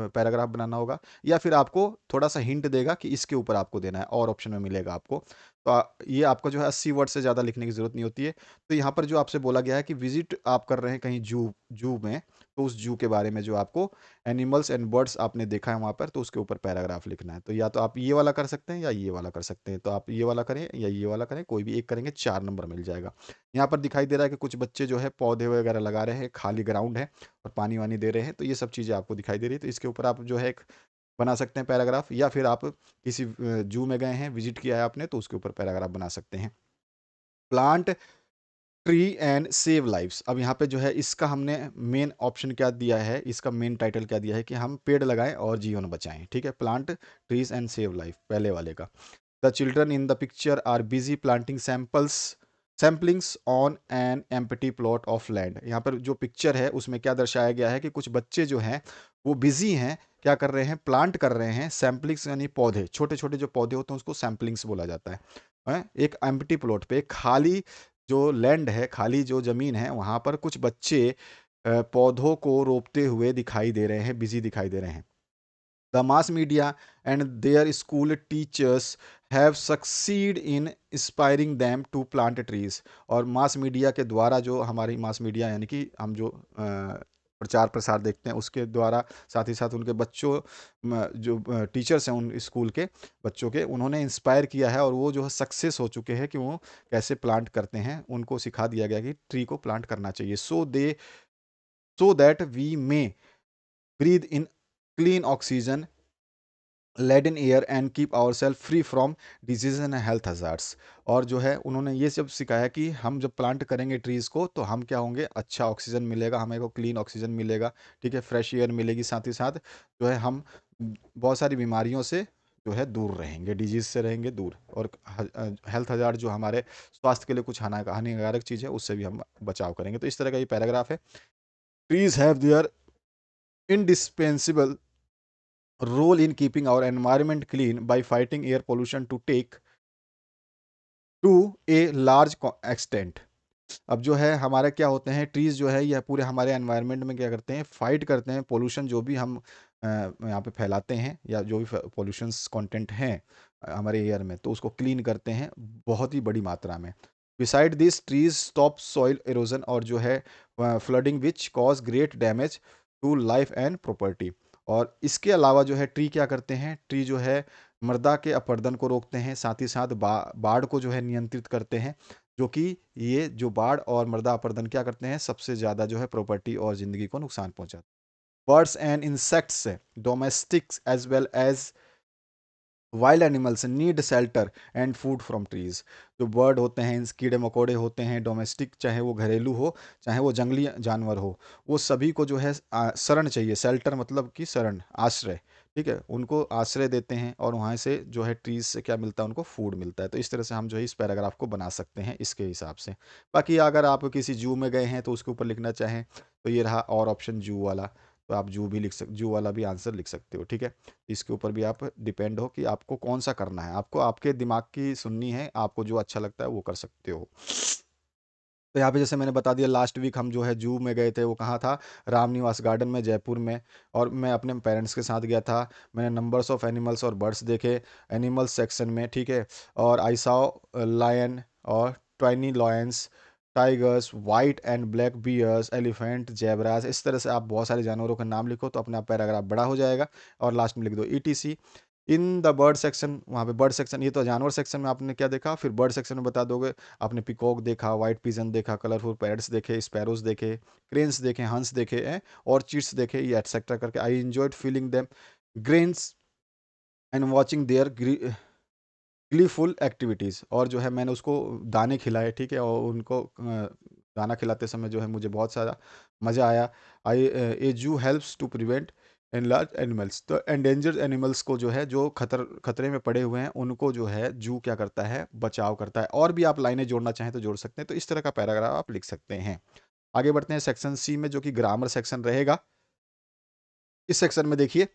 पैराग्राफ बनाना होगा, या फिर आपको थोड़ा सा हिंट देगा कि इसके ऊपर आपको देना है, और ऑप्शन में मिलेगा आपको। तो ये आपका जो है 80 वर्ड से ज़्यादा लिखने की जरूरत नहीं होती है। तो यहाँ पर जो आपसे बोला गया है कि विजिट आप कर रहे हैं कहीं जू जू में, तो उस जू के बारे में जो आपको एनिमल्स एंड बर्ड्स आपने देखा है वहाँ पर, तो उसके ऊपर पैराग्राफ लिखना है। तो या तो आप ये वाला कर सकते हैं या ये वाला कर सकते हैं, तो आप ये वाला करें या ये वाला करें, कोई भी एक करेंगे, 4 नंबर मिल जाएगा। यहाँ पर दिखाई दे रहा है कि कुछ बच्चे जो है पौधे वगैरह लगा रहे हैं, खाली ग्राउंड है और पानी वानी दे रहे हैं, तो ये सब चीज़ें आपको दिखाई दे रही है। तो इसके ऊपर आप जो है एक बना सकते हैं पैराग्राफ, या फिर आप किसी जू में गए हैं, विजिट किया है आपने, तो उसके ऊपर पैराग्राफ बना सकते हैं। Plant tree and save lives, अब यहाँ पे जो है इसका हमने मेन ऑप्शन क्या दिया है, इसका मेन टाइटल क्या दिया है कि हम पेड़ लगाएं और जीवन बचाएं, ठीक है? Plant trees and save life, पहले वाले का। The children in the picture are busy planting saplings on an empty plot of land, यहाँ पर जो पिक्चर है उसमें क्या दर्शाया गया है कि कुछ बच्चे जो हैं वो बिजी हैं, क्या कर रहे हैं? प्लांट कर रहे हैं। सैम्पलिंग्स यानी पौधे, छोटे छोटे जो पौधे होते हैं उसको सैम्पलिंग्स बोला जाता है। एक एम्प्टी प्लॉट पे, एक खाली जो लैंड है, खाली जो ज़मीन है, वहाँ पर कुछ बच्चे पौधों को रोपते हुए दिखाई दे रहे हैं, बिजी दिखाई दे रहे हैं। The mass media and their school teachers have succeed in inspiring them to plant trees, और मास मीडिया के द्वारा, जो हमारी मास मीडिया यानी कि हम जो प्रचार प्रसार देखते हैं उसके द्वारा, साथ ही साथ उनके बच्चों जो टीचर्स हैं उन स्कूल के बच्चों के, उन्होंने इंस्पायर किया है और वो जो है सक्सेस हो चुके हैं कि वो कैसे प्लांट करते हैं, उनको सिखा दिया गया कि ट्री को प्लांट करना चाहिए। So that we may breathe in clean oxygen, lead in air and keep our self free from disease and health hazards, और जो है उन्होंने ये सब सिखाया कि हम जब प्लांट करेंगे ट्रीज़ को तो हम क्या होंगे, अच्छा ऑक्सीजन मिलेगा हमें को, क्लीन ऑक्सीजन मिलेगा, ठीक है, फ्रेश एयर मिलेगी, साथ ही साथ जो है हम बहुत सारी बीमारियों से जो है दूर रहेंगे, डिजीज से रहेंगे दूर, और हेल्थ हजार्ड जो हमारे स्वास्थ्य के लिए कुछ हानिकारक चीज़ है उससे भी हम बचाव करेंगे। तो इस तरह का ये पैराग्राफ है। Trees have their indispensable role in keeping our environment clean by fighting air pollution to a large extent. अब जो है हमारे क्या होते हैं, ट्रीज जो है यह पूरे हमारे एनवायरनमेंट में क्या करते हैं, फाइट करते हैं पोल्यूशन जो भी हम यहाँ पे फैलाते हैं, या जो भी पोल्यूशंस कंटेंट हैं हमारे एयर में, तो उसको क्लीन करते हैं बहुत ही बड़ी मात्रा में। Beside this trees stop soil erosion और जो है flooding which cause great damage to life and property. और इसके अलावा जो है ट्री क्या करते हैं, ट्री जो है मृदा के अपरदन को रोकते हैं, साथ ही साथ बाढ़ को जो है नियंत्रित करते हैं, जो कि ये जो बाढ़ और मृदा अपरदन क्या करते हैं, सबसे ज़्यादा जो है प्रॉपर्टी और ज़िंदगी को नुकसान पहुंचाते हैं। Birds and insects, domestics as well as wild animals need shelter and food from trees. जो बर्ड होते हैं, कीड़े मकोड़े होते हैं, डोमेस्टिक चाहे वो घरेलू हो चाहे वो जंगली जानवर हो, वो सभी को जो है शरण चाहिए। शेल्टर मतलब कि शरण, आश्रय, ठीक है, उनको आश्रय देते हैं और वहाँ से जो है ट्रीज से क्या मिलता है, उनको फूड मिलता है। तो इस तरह से हम जो है इस पैराग्राफ को बना सकते हैं इसके हिसाब से। बाकी अगर आप किसी जू में गए हैं तो उसके ऊपर लिखना चाहें तो ये रहा और ऑप्शन जू वाला, तो आप जू भी जू वाला भी आंसर लिख सकते हो, ठीक है। इसके ऊपर भी आप डिपेंड हो कि आपको कौन सा करना है, आपको आपके दिमाग की सुननी है, आपको जो अच्छा लगता है वो कर सकते हो। तो यहाँ पे जैसे मैंने बता दिया, लास्ट वीक हम जो है जू में गए थे, वो कहाँ था, रामनिवास गार्डन में जयपुर में। और मैं अपने पेरेंट्स के साथ गया था। मैंने नंबर्स ऑफ एनिमल्स और बर्ड्स देखे एनिमल्स सेक्शन में, ठीक है। और आई सॉ लायन और tawny lions, tigers, white and black bears, elephant, zebras. इस तरह से आप बहुत सारे जानवरों का नाम लिखो तो अपना पैराग्राफ बड़ा हो जाएगा। और लास्ट में लिख दो etc. In the bird section, वहाँ पे बर्ड सेक्शन, ये तो जानवर सेक्शन में आपने क्या देखा, फिर बर्ड सेक्शन में बता दोगे। आपने पिकॉक देखा, वाइट पिजन देखा, कलरफुल पैरट्स देखे, स्पैरोज देखे, क्रेन्स देखे, हंस देखे और चिट्स देखे, ये एटसेट्रा करके। I enjoyed feeding them grains and watching their gleeful activities. और जो है मैंने उसको दाने खिलाए, ठीक है, और उनको दाना खिलाते समय जो है मुझे बहुत सारा मज़ा आया। I a zoo helps to prevent and large animals, तो एंडेंजर्ड एनिमल्स को जो है, जो खतरे में पड़े हुए हैं, उनको जो है जू क्या करता है, बचाव करता है। और भी आप लाइनें जोड़ना चाहें तो जोड़ सकते हैं। तो इस तरह का पैराग्राफ आप लिख सकते हैं। आगे बढ़ते हैं सेक्शन सी में, जो कि ग्रामर सेक्शन रहेगा। इस सेक्शन में देखिए,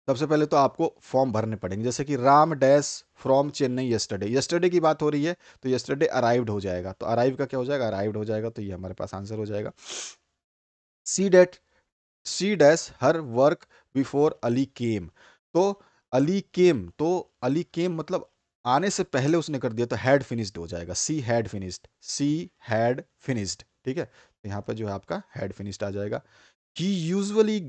सबसे पहले तो आपको फॉर्म भरने पड़ेंगे, जैसे कि Ram dash from Chennai yesterday. Yesterday की बात हो रही है तो यस्टरडे अराइव्ड हो जाएगा, तो अराइव का क्या हो जाएगा, अराइव्ड हो जाएगा, तो ये हमारे पास आंसर हो जाएगा। She had she dash her work before Ali came. तो अली केम, तो अली केम मतलब आने से पहले उसने कर दिया, तो हैड फिनिश्ड हो जाएगा। She had finished, she had finished, ठीक है। तो यहाँ पे जो है आपका हैड फिनिश्ड आ जाएगा। He usually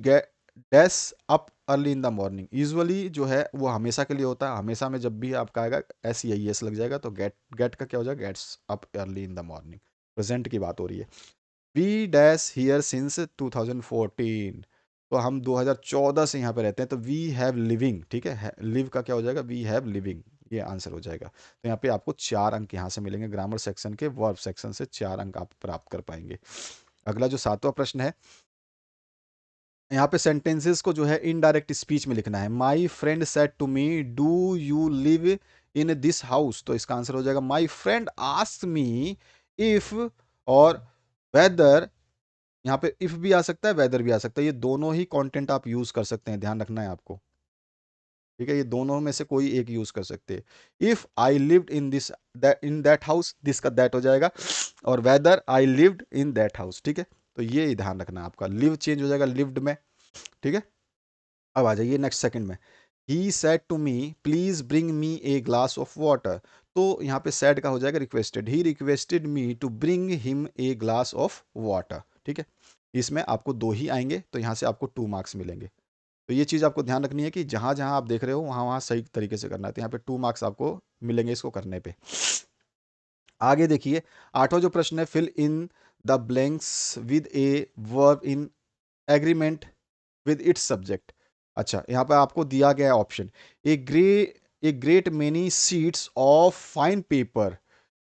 dash up early in the morning. Usually जो है वो हमेशा के लिए होता है, हमेशा में जब भी आपका आएगा एस ई एस लग जाएगा, तो गेट का क्या हो जाएगा, gets up early in the morning. Present की बात हो रही है। We dash here since 2014। तो हम 2014 से यहाँ पे रहते हैं, तो वी हैव लिविंग, ठीक है, लिव का क्या हो जाएगा, वी हैव लिविंग, ये आंसर हो जाएगा। तो यहाँ पे आपको 4 अंक यहाँ से मिलेंगे, ग्रामर सेक्शन के वर्ब सेक्शन से 4 अंक आप प्राप्त कर पाएंगे। अगला जो 7वां प्रश्न है, यहाँ पे सेंटेंसेस को जो है इनडायरेक्ट स्पीच में लिखना है। My friend said to me do you live in this house. तो इसका आंसर हो जाएगा my friend asked me if or whether. यहाँ पे इफ भी आ सकता है, वेदर भी आ सकता है, ये दोनों ही कंटेंट आप यूज कर सकते हैं, ध्यान रखना है आपको, ठीक है। ये दोनों में से कोई एक यूज कर सकते हैं। If I lived in this in that house, this का दैट हो जाएगा, और whether I lived in that house, ठीक है। तो ये ध्यान रखना है आपका, लिव चेंज हो जाएगा लिव्ड में, ठीक है। अब आ जाइए नेक्स्ट सेकंड में। He said to me please bring me a glass of water. तो यहाँ पे सेड का हो जाएगा requested. He requested me to bring him a glass of water, ठीक है। इसमें आपको 2 ही आएंगे, तो यहाँ से आपको 2 मार्क्स मिलेंगे। तो ये चीज़ आपको ध्यान रखनी है कि जहाँ जहाँ आप देख रहे हो वहाँ वहाँ सही तरीके से करना है, तो यहाँ पे 2 मार्क्स आपको मिलेंगे इसको करने पे। आगे देखिए, 8वां जो प्रश्न है, fill in the blanks with a verb in agreement with its subject. अच्छा, यहाँ पे आपको दिया गया है option, a great a great many sheets of fine paper.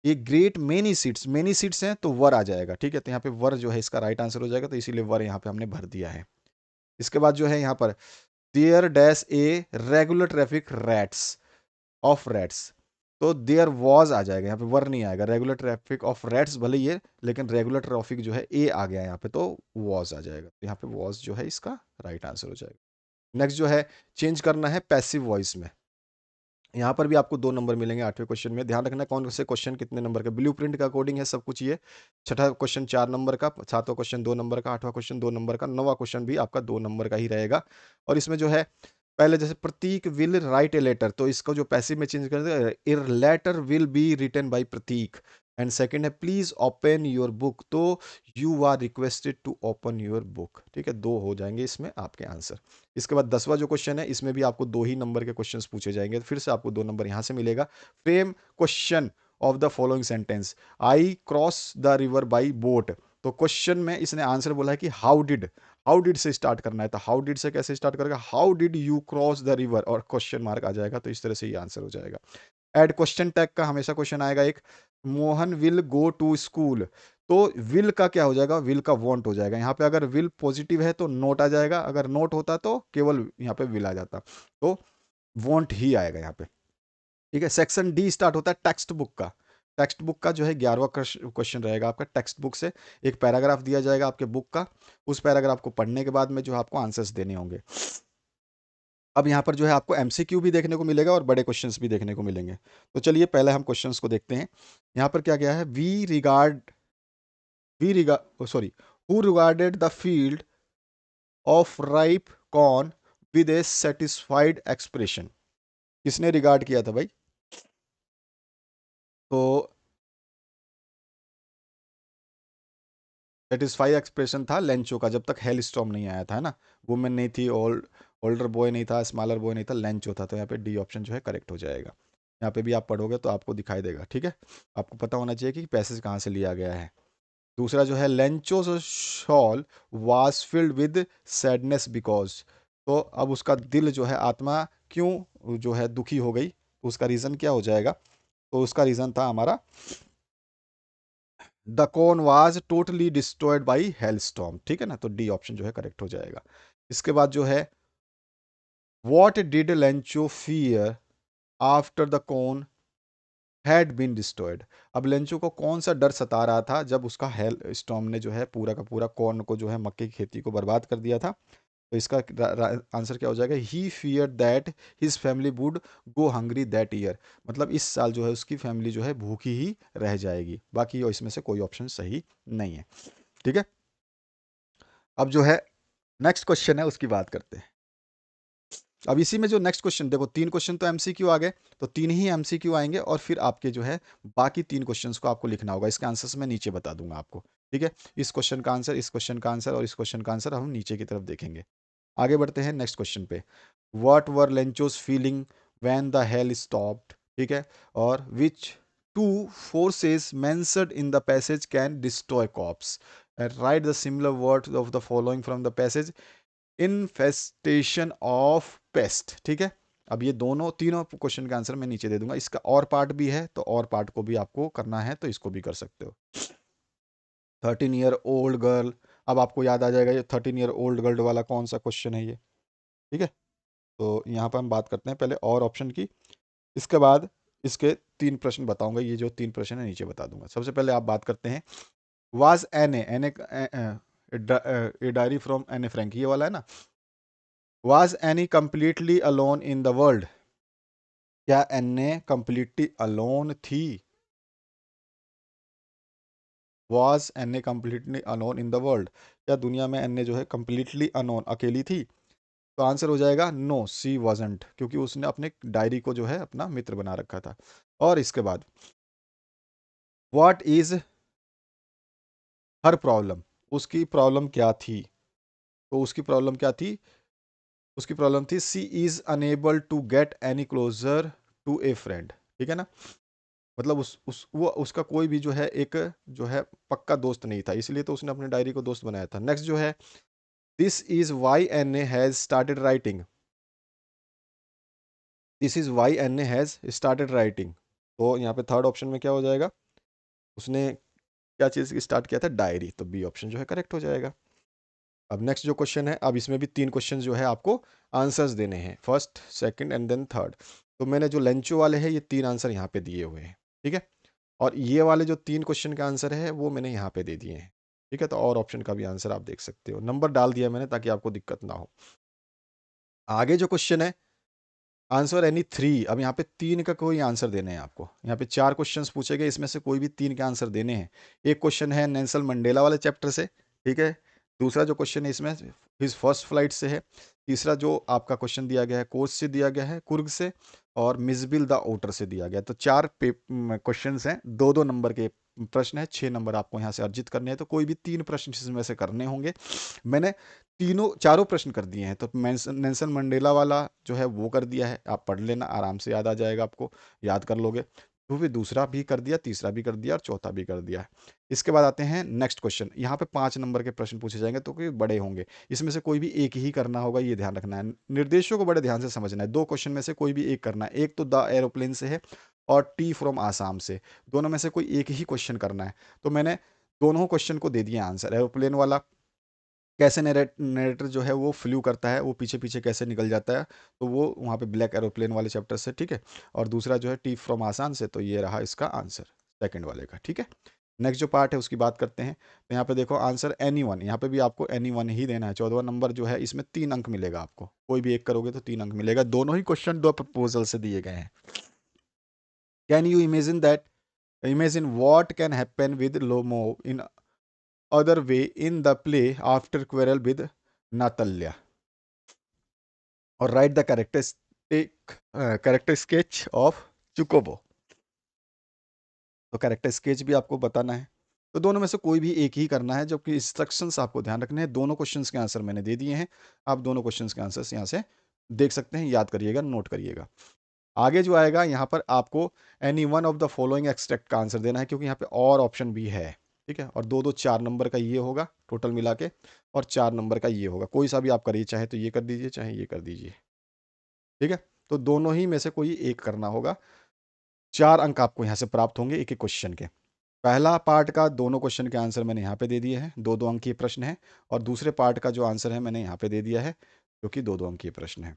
ये ग्रेट मेनी सीट्स हैं, तो वर आ जाएगा, ठीक है। तो यहाँ पे वर जो है इसका राइट आंसर हो जाएगा, तो इसीलिए वर यहाँ पे हमने भर दिया है। इसके बाद जो है यहाँ पर there dash a regular traffic rats of rats. तो देयर वॉज आ जाएगा, यहाँ पे वर नहीं आएगा। रेगुलर ट्रैफिक ऑफ रैट्स भले ये, लेकिन रेगुलर ट्रैफिक जो है ए आ गया यहाँ पे, तो वॉज आ जाएगा। तो यहाँ पे वॉज जो है इसका राइट आंसर हो जाएगा। नेक्स्ट जो है, चेंज करना है पैसिव वॉइस में। यहाँ पर भी आपको 2 नंबर मिलेंगे 8वें क्वेश्चन में। ध्यान रखना कौन से क्वेश्चन कितने नंबर का, ब्लूप्रिंट के अकॉर्डिंग है सब कुछ ये। छठा क्वेश्चन 4 नंबर का, 7वां क्वेश्चन 2 नंबर का, 8वां क्वेश्चन 2 नंबर का, 9वां क्वेश्चन भी आपका 2 नंबर का ही रहेगा। और इसमें जो है पहले जैसे Prateek will write a letter, तो इसको जो पैसिव में चेंज कर दे, a letter will be written by Prateek. And second है प्लीज ओपन योर बुक, तो you are requested to open your book. ठीक है, 2 हो जाएंगे इसमें आपके आंसर। इसके बाद 10वां जो क्वेश्चन है, इसमें भी आपको 2 ही नंबर के क्वेश्चंस पूछे जाएंगे, फिर से आपको 2 नंबर यहाँ से मिलेगा। Frame question of the following sentence, I cross the river by boat. तो क्वेश्चन में इसने आंसर बोला है कि हाउ डिड से स्टार्ट करना है, तो हाउ डिड से कैसे स्टार्ट करेगा, how did you cross the river, और क्वेश्चन मार्क आ जाएगा, तो इस तरह से ये आंसर हो जाएगा। एड क्वेश्चन टैग का हमेशा क्वेश्चन आएगा एक, Mohan will go to school, तो विल का क्या हो जाएगा, विल का वॉन्ट हो जाएगा। यहाँ पे अगर विल पॉजिटिव है तो नोट आ जाएगा, अगर नोट होता तो केवल यहाँ पे विल आ जाता, तो वॉन्ट ही आएगा यहाँ पे। ठीक है, सेक्शन डी स्टार्ट होता है टेक्स्ट बुक का। टेक्स्ट बुक का जो है 11वां क्वेश्चन रहेगा आपका। टेक्स्ट बुक से एक पैराग्राफ दिया जाएगा आपके बुक का, उस पैराग्राफ को पढ़ने के बाद में जो है आपको आंसर्स देने होंगे। अब यहाँ पर जो है आपको एमसीक्यू भी देखने को मिलेगा और बड़े क्वेश्चंस भी देखने को मिलेंगे। तो चलिए पहले हम क्वेश्चंस को देखते हैं। यहाँ पर क्या गया है, sorry, who regarded the field of ripe corn with A satisfied expression. किसने रिगार्ड किया था भाई, तो सेटिस्फाई एक्सप्रेशन था लेंचो का, जब तक हेल स्टॉर्म नहीं आया था, है ना। वुमेन नहीं थी, ओल्डर बॉय नहीं था, स्मॉलर बॉय नहीं था, लेंचो था, तो यहाँ पे डी ऑप्शन जो है करेक्ट हो जाएगा। यहाँ पे भी आप पढ़ोगे तो आपको दिखाई देगा। ठीक है, आपको पता होना चाहिए कि पैसेज कहाँ से लिया गया है। दूसरा जो है Lencho's soul was filled with sadness because, तो अब उसका दिल जो है, आत्मा क्यों जो है दुखी हो गई, तो उसका रीज़न क्या हो जाएगा, तो उसका रीज़न था हमारा the corn was totally destroyed by hail storm. ठीक है ना, तो डी ऑप्शन जो है करेक्ट हो जाएगा। इसके बाद जो है what did Lencho fear after the corn had been destroyed. अब लेंचो को कौन सा डर सता रहा था जब उसका हेल स्टॉर्म ने जो है पूरा का पूरा कॉर्न को जो है मक्के की खेती को बर्बाद कर दिया था, तो इसका आंसर क्या हो जाएगा, he fear that his family would go hungry that year. मतलब इस साल जो है उसकी फैमिली जो है भूखी ही रह जाएगी, बाकी इसमें से कोई ऑप्शन सही नहीं है। ठीक है, अब जो है नेक्स्ट क्वेश्चन है उसकी बात करते हैं। अब इसी में जो नेक्स्ट क्वेश्चन देखो, 3 क्वेश्चन तो एमसीक्यू आ गए, तो 3 ही एमसीक्यू आएंगे और फिर आपके जो है बाकी 3 क्वेश्चंस को आपको लिखना होगा। इसके आंसर्स मैं नीचे बता दूंगा आपको। ठीक है, इस क्वेश्चन का आंसर, इस क्वेश्चन का आंसर और इस क्वेश्चन का आंसर हम नीचे की तरफ देखेंगे। आगे बढ़ते हैं नेक्स्ट क्वेश्चन पे। What were Lencho's feeling when the hail stopped. ठीक है, और which two forces mentioned in the passage can destroy crops, write the similar word of the following from the passage, infestation of pest. ठीक है, अब ये दोनों तीनों question का आंसर मैं नीचे दे दूंगा। इसका और पार्ट भी है, तो और पार्ट को भी आपको करना है तो इसको भी कर सकते हो। 13 ईयर ओल्ड गर्ल, अब आपको याद आ जाएगा ये 13 ईयर ओल्ड गर्ल वाला कौन सा क्वेश्चन है ये। ठीक है, तो यहाँ पर हम बात करते हैं पहले और ऑप्शन की, इसके बाद इसके 3 प्रश्न बताऊंगा। ये जो 3 प्रश्न है नीचे बता दूंगा। सबसे पहले आप बात करते हैं, was Anne diary from Anne Frank, ये वाला है ना। Was Anne completely alone in the world, क्या एन्ने कंप्लीटली अलोन थी, was Anne completely unknown in the world, क्या दुनिया में एन्ने जो है कंप्लीटली अनोन अकेली थी, तो आंसर हो जाएगा नो, सी वॉजेंट, क्योंकि उसने अपने डायरी को जो है अपना मित्र बना रखा था। और इसके बाद व्हाट इज हर प्रॉब्लम, उसकी प्रॉब्लम क्या थी, तो उसकी प्रॉब्लम क्या थी, उसकी प्रॉब्लम थी she is unable to get any closer to a friend. ठीक है ना, मतलब वो उसका कोई भी जो है एक जो है पक्का दोस्त नहीं था, इसलिए तो उसने अपनी डायरी को दोस्त बनाया था। नेक्स्ट जो है this is why Anne has started writing, this is why Anne has started writing, तो यहाँ पे थर्ड ऑप्शन में क्या हो जाएगा, उसने क्या चीज़ स्टार्ट किया था, डायरी, तो बी ऑप्शन जो है करेक्ट हो जाएगा। अब नेक्स्ट जो क्वेश्चन है, अब इसमें भी 3 क्वेश्चन जो है आपको आंसर्स देने हैं, first second and then third. तो मैंने जो लेंचो वाले हैं ये 3 आंसर यहाँ पे दिए हुए हैं। ठीक है, और ये वाले जो 3 क्वेश्चन का आंसर है वो मैंने यहाँ पे दे दिए हैं। ठीक है, तो और ऑप्शन का भी आंसर आप देख सकते हो, नंबर डाल दिया मैंने ताकि आपको दिक्कत ना हो। आगे जो क्वेश्चन है, आंसर एनी थ्री। अब यहाँ पे 3 का कोई आंसर देने हैं आपको। यहाँ पे 4 क्वेश्चंस पूछे गए, इसमें से कोई भी 3 के आंसर देने हैं। एक क्वेश्चन है नेल्सन मंडेला वाले चैप्टर से, ठीक है। दूसरा जो क्वेश्चन है इसमें हिज फर्स्ट फ्लाइट से है। तीसरा जो आपका क्वेश्चन दिया गया है कोच से दिया गया है, कुर्ग से, और मिसबिल द आउटर से दिया गया है। तो 4 क्वेश्चन हैं, 2-2 नंबर के प्रश्न है, 6 नंबर आपको यहाँ से अर्जित करने हैं। तो कोई भी 3 प्रश्न इसमें से करने होंगे। मैंने तीनों चारों प्रश्न कर दिए हैं। तो नेल्सन मंडेला वाला जो है वो कर दिया है, आप पढ़ लेना, आराम से याद आ जाएगा आपको, याद कर लोगे। तो फिर दूसरा भी कर दिया, तीसरा भी कर दिया और चौथा भी कर दिया है। इसके बाद आते हैं नेक्स्ट क्वेश्चन। यहाँ पे 5 नंबर के प्रश्न पूछे जाएंगे, तो कोई बड़े होंगे, इसमें से कोई भी एक ही करना होगा, ये ध्यान रखना है। निर्देशों को बड़े ध्यान से समझना है। 2 क्वेश्चन में से कोई भी एक करना है। एक तो द एरोप्लेन से है और टी फ्रॉम आसाम से, दोनों में से कोई एक ही क्वेश्चन करना है। तो मैंने दोनों क्वेश्चन को दे दिए आंसर। एरोप्लेन वाला कैसे नरेटर जो है वो फ्लू करता है, वो पीछे पीछे कैसे निकल जाता है, तो वो वहाँ पे ब्लैक एरोप्लेन वाले चैप्टर से, ठीक है। और दूसरा जो है टी फ्रॉम आसान से, तो ये रहा इसका आंसर सेकंड वाले का, ठीक है। नेक्स्ट जो पार्ट है उसकी बात करते हैं। तो यहाँ पे देखो आंसर एनी वन, यहाँ पे भी आपको एनी वन ही देना है। 14वां नंबर जो है इसमें 3 अंक मिलेगा आपको, कोई भी एक करोगे तो 3 अंक मिलेगा। दोनों ही क्वेश्चन 2 प्रपोजल से दिए गए हैं। Can you imagine that, imagine what can happen with Lomo in other way in the play after quarrel with Natalya, और write the character sketch of Chukobo। तो कैरेक्टर स्केच भी आपको बताना है। तो दोनों में से कोई भी एक ही करना है, जबकि इंस्ट्रक्शंस आपको ध्यान रखने हैं। दोनों क्वेश्चंस के आंसर मैंने दे दिए हैं, आप दोनों क्वेश्चंस के आंसर्स यहाँ से देख सकते हैं, याद करिएगा, नोट करिएगा। आगे जो आएगा यहाँ पर आपको any one of the following extract का आंसर देना है, क्योंकि यहाँ पे और ऑप्शन भी है, ठीक है। और 2-2 4 नंबर का ये होगा टोटल मिला के, और 4 नंबर का ये होगा। कोई सा भी आप करिए, चाहे तो ये कर दीजिए, चाहे ये कर दीजिए, ठीक है। तो दोनों ही में से कोई एक करना होगा। 4 अंक आपको यहाँ से प्राप्त होंगे एक एक क्वेश्चन के। पहला पार्ट का दोनों क्वेश्चन के आंसर मैंने यहाँ पे दे दिए हैं, 2-2 अंक के प्रश्न है। और दूसरे पार्ट का जो आंसर है मैंने यहाँ पे दे दिया है, जो कि 2-2 अंक के प्रश्न है।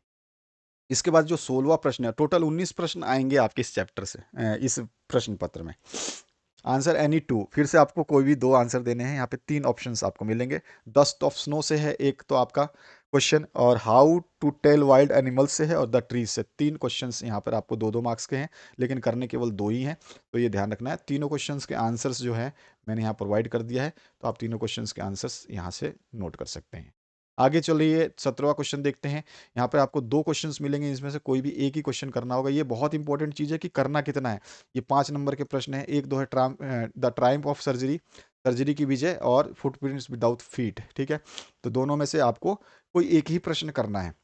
इसके बाद जो 16वां प्रश्न है, टोटल 19 प्रश्न आएंगे आपके इस चैप्टर से, इस प्रश्न पत्र में। आंसर एनी टू, फिर से आपको कोई भी 2 आंसर देने हैं। यहाँ पे 3 ऑप्शंस आपको मिलेंगे। डस्ट ऑफ स्नो से है एक तो आपका क्वेश्चन, और how to tell wild animals से है, और द ट्रीज से। 3 क्वेश्चंस यहाँ पर आपको 2-2 मार्क्स के हैं, लेकिन करने केवल 2 ही हैं, तो ये ध्यान रखना है। तीनों क्वेश्चंस के आंसर्स जो है मैंने यहाँ प्रोवाइड कर दिया है, तो आप तीनों क्वेश्चंस के आंसर्स यहाँ से नोट कर सकते हैं। आगे चलिए 17वां क्वेश्चन देखते हैं। यहाँ पर आपको 2 क्वेश्चंस मिलेंगे, इसमें से कोई भी एक ही क्वेश्चन करना होगा। ये बहुत इंपॉर्टेंट चीज़ है कि करना कितना है। ये 5 नंबर के प्रश्न है। एक दो है the Triumph of surgery, surgery की विजय, और फुटप्रिंट्स विदाउट फीट, ठीक है। तो दोनों में से आपको कोई एक ही प्रश्न करना है।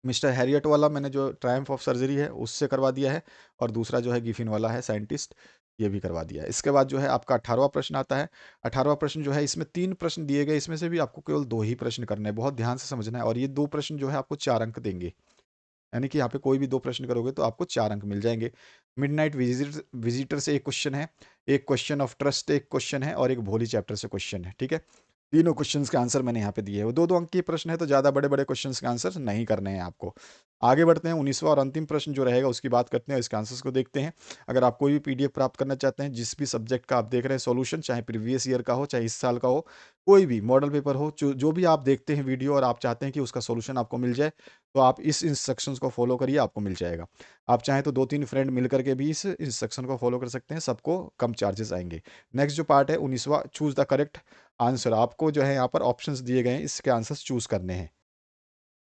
मिस्टर हैरियट वाला मैंने जो ट्रायम्फ ऑफ सर्जरी है उससे करवा दिया है, और दूसरा जो है गिफिन वाला है साइंटिस्ट, ये भी करवा दिया है। इसके बाद जो है आपका 18वां प्रश्न आता है। 18वां प्रश्न जो है इसमें 3 प्रश्न दिए गए, इसमें से भी आपको केवल 2 ही प्रश्न करने हैं। बहुत ध्यान से समझना है, और ये 2 प्रश्न जो है आपको 4 अंक देंगे। यानी कि यहाँ पे कोई भी 2 प्रश्न करोगे तो आपको 4 अंक मिल जाएंगे। मिडनाइट विजिटर से एक क्वेश्चन है, एक क्वेश्चन ऑफ ट्रस्ट एक क्वेश्चन है, और एक भोली चैप्टर से क्वेश्चन है, ठीक है। तीनों क्वेश्चंस के आंसर मैंने यहाँ पे दिए हैं। वो 2-2 अंक के प्रश्न है, तो ज़्यादा बड़े बड़े क्वेश्चंस के आंसर नहीं करने हैं आपको। आगे बढ़ते हैं, 19वां और अंतिम प्रश्न जो रहेगा उसकी बात करते हैं, इसके आंसर्स को देखते हैं। अगर आप कोई भी पीडीएफ प्राप्त करना चाहते हैं, जिस भी सब्जेक्ट का आप देख रहे हैं सॉल्यूशन, चाहे प्रीवियस ईयर का हो, चाहे इस साल का हो, कोई भी मॉडल पेपर हो, जो भी आप देखते हैं वीडियो और आप चाहते हैं कि उसका सॉल्यूशन आपको मिल जाए, तो आप इस इंस्ट्रक्शंस को फॉलो करिए, आपको मिल जाएगा। आप चाहें तो 2-3 फ्रेंड मिल करके भी इस इंस्ट्रक्शन को फॉलो कर सकते हैं, सबको कम चार्जेस आएंगे। नेक्स्ट जो पार्ट है 19वां, चूज द करेक्ट आंसर। आपको जो है यहाँ पर ऑप्शंस दिए गए हैं, इसके आंसर्स चूज करने हैं।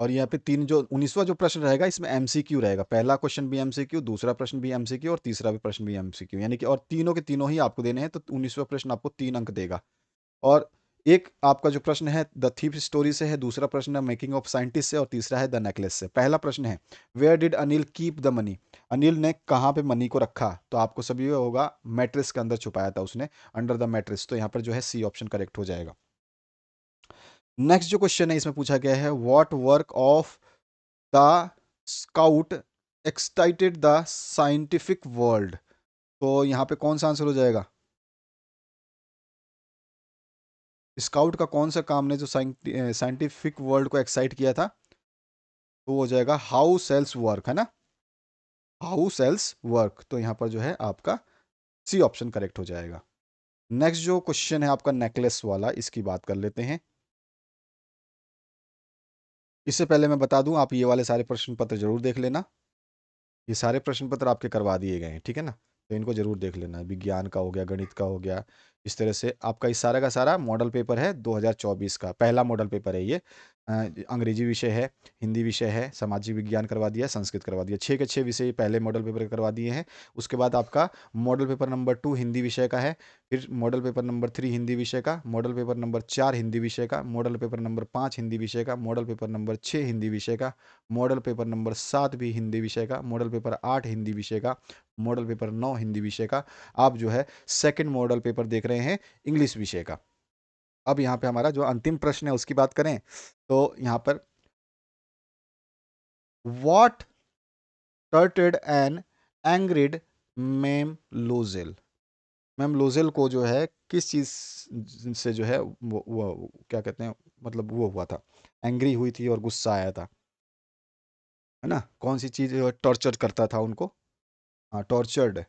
और यहाँ पे 3 जो 19वां जो प्रश्न रहेगा इसमें एमसीक्यू रहेगा। पहला क्वेश्चन भी एमसीक्यू, दूसरा प्रश्न भी एमसीक्यू, और तीसरा भी प्रश्न भी एमसीक्यू, यानी कि और तीनों के तीनों ही आपको देने हैं। तो 19वां प्रश्न आपको 3 अंक देगा। और एक आपका जो प्रश्न है द थीफ स्टोरी से है, दूसरा प्रश्न है मेकिंग ऑफ साइंटिस्ट से, और तीसरा है द नेकलेस से। पहला प्रश्न है where did Anil keep the money, Anil ने कहाँ पे मनी को रखा, तो आपको सभी होगा मैट्रिक्स के अंदर छुपाया था उसने, अंडर द मैट्रिक्स। तो यहाँ पर जो है सी ऑप्शन करेक्ट हो जाएगा। नेक्स्ट जो क्वेश्चन है इसमें पूछा गया है what work of the scout excited the scientific world. तो यहाँ पे कौन सा आंसर हो जाएगा? स्काउट का कौन सा काम ने जो साइंटिफिक वर्ल्ड को एक्साइट किया था? तो हो जाएगा हाउ सेल्स वर्क, है ना, हाउ सेल्स वर्क। तो यहाँ पर जो है आपका सी ऑप्शन करेक्ट हो जाएगा। नेक्स्ट जो क्वेश्चन है आपका नेकलेस वाला, इसकी बात कर लेते हैं। इससे पहले मैं बता दूं, आप ये वाले सारे प्रश्न पत्र जरूर देख लेना। ये सारे प्रश्न पत्र आपके करवा दिए गए हैं, ठीक है ना। तो इनको जरूर देख लेना। विज्ञान का हो गया, गणित का हो गया, इस तरह से आपका इस सारा का सारा मॉडल पेपर है 2024 का, पहला मॉडल पेपर है ये। अंग्रेजी विषय है, हिंदी विषय है, सामाजिक विज्ञान करवा दिया, संस्कृत करवा दिया, 6 के 6 विषय पहले मॉडल पेपर करवा दिए हैं। उसके बाद आपका मॉडल पेपर नंबर 2 हिंदी विषय का है, फिर मॉडल पेपर नंबर 3 हिंदी विषय का, मॉडल पेपर नंबर 4 हिंदी विषय का, मॉडल पेपर नंबर 5 हिंदी विषय का, मॉडल पेपर नंबर 6 हिंदी विषय का, मॉडल पेपर नंबर 7 भी हिंदी विषय का, मॉडल पेपर 8 हिंदी विषय का, मॉडल पेपर 9 हिंदी विषय का। आप जो है सेकंड मॉडल पेपर देख रहे हैं इंग्लिश विषय का। अब यहाँ पे हमारा जो अंतिम प्रश्न है उसकी बात करें तो यहाँ पर what tortured and angered ma'am Loisel. Ma'am Loisel को जो है किस चीज़ से जो है वो क्या कहते हैं, मतलब वो हुआ था, एंग्री हुई थी और गुस्सा आया था, है ना। कौन सी चीज़ टॉर्चर करता था उनको? हाँ, tortured.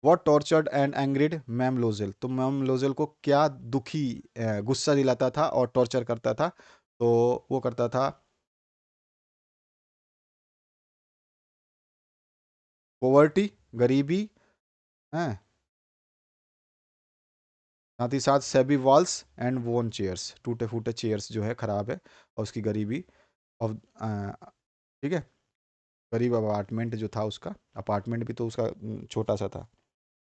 What tortured and angered ma'am Loisel, तो मैम लोजेल को क्या दुखी, गुस्सा दिलाता था और टॉर्चर करता था? तो वो करता था पॉवर्टी, गरीबी, हैं, साथ ही साथ सेबी वॉल्स एंड वोन चेयर्स, टूटे फूटे चेयर्स जो है खराब है, और उसकी गरीबी ऑफ, ठीक है, गरीब अपार्टमेंट जो था उसका, अपार्टमेंट भी तो उसका छोटा सा था।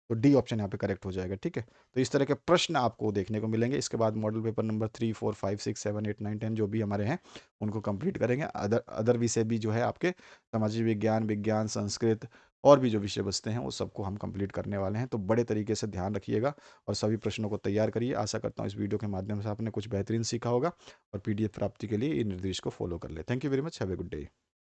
तो डी ऑप्शन यहाँ पे करेक्ट हो जाएगा, ठीक है। तो इस तरह के प्रश्न आपको देखने को मिलेंगे। इसके बाद मॉडल पेपर नंबर 3, 4, 5, 6, 7, 8, 9, 10 जो भी हमारे हैं उनको कंप्लीट करेंगे। अदर अदर विषय भी जो है आपके सामाजिक विज्ञान, विज्ञान, संस्कृत और भी जो विषय बचते हैं वो सबको हम कंप्लीट करने वाले हैं। तो बड़े तरीके से ध्यान रखिएगा और सभी प्रश्नों को तैयार करिए। आशा करता हूँ इस वीडियो के माध्यम से आपने कुछ बेहतरीन सीखा होगा और पीडीएफ प्राप्ति के लिए इन निर्देश को फॉलो कर ले। Thank you very much, have a good day.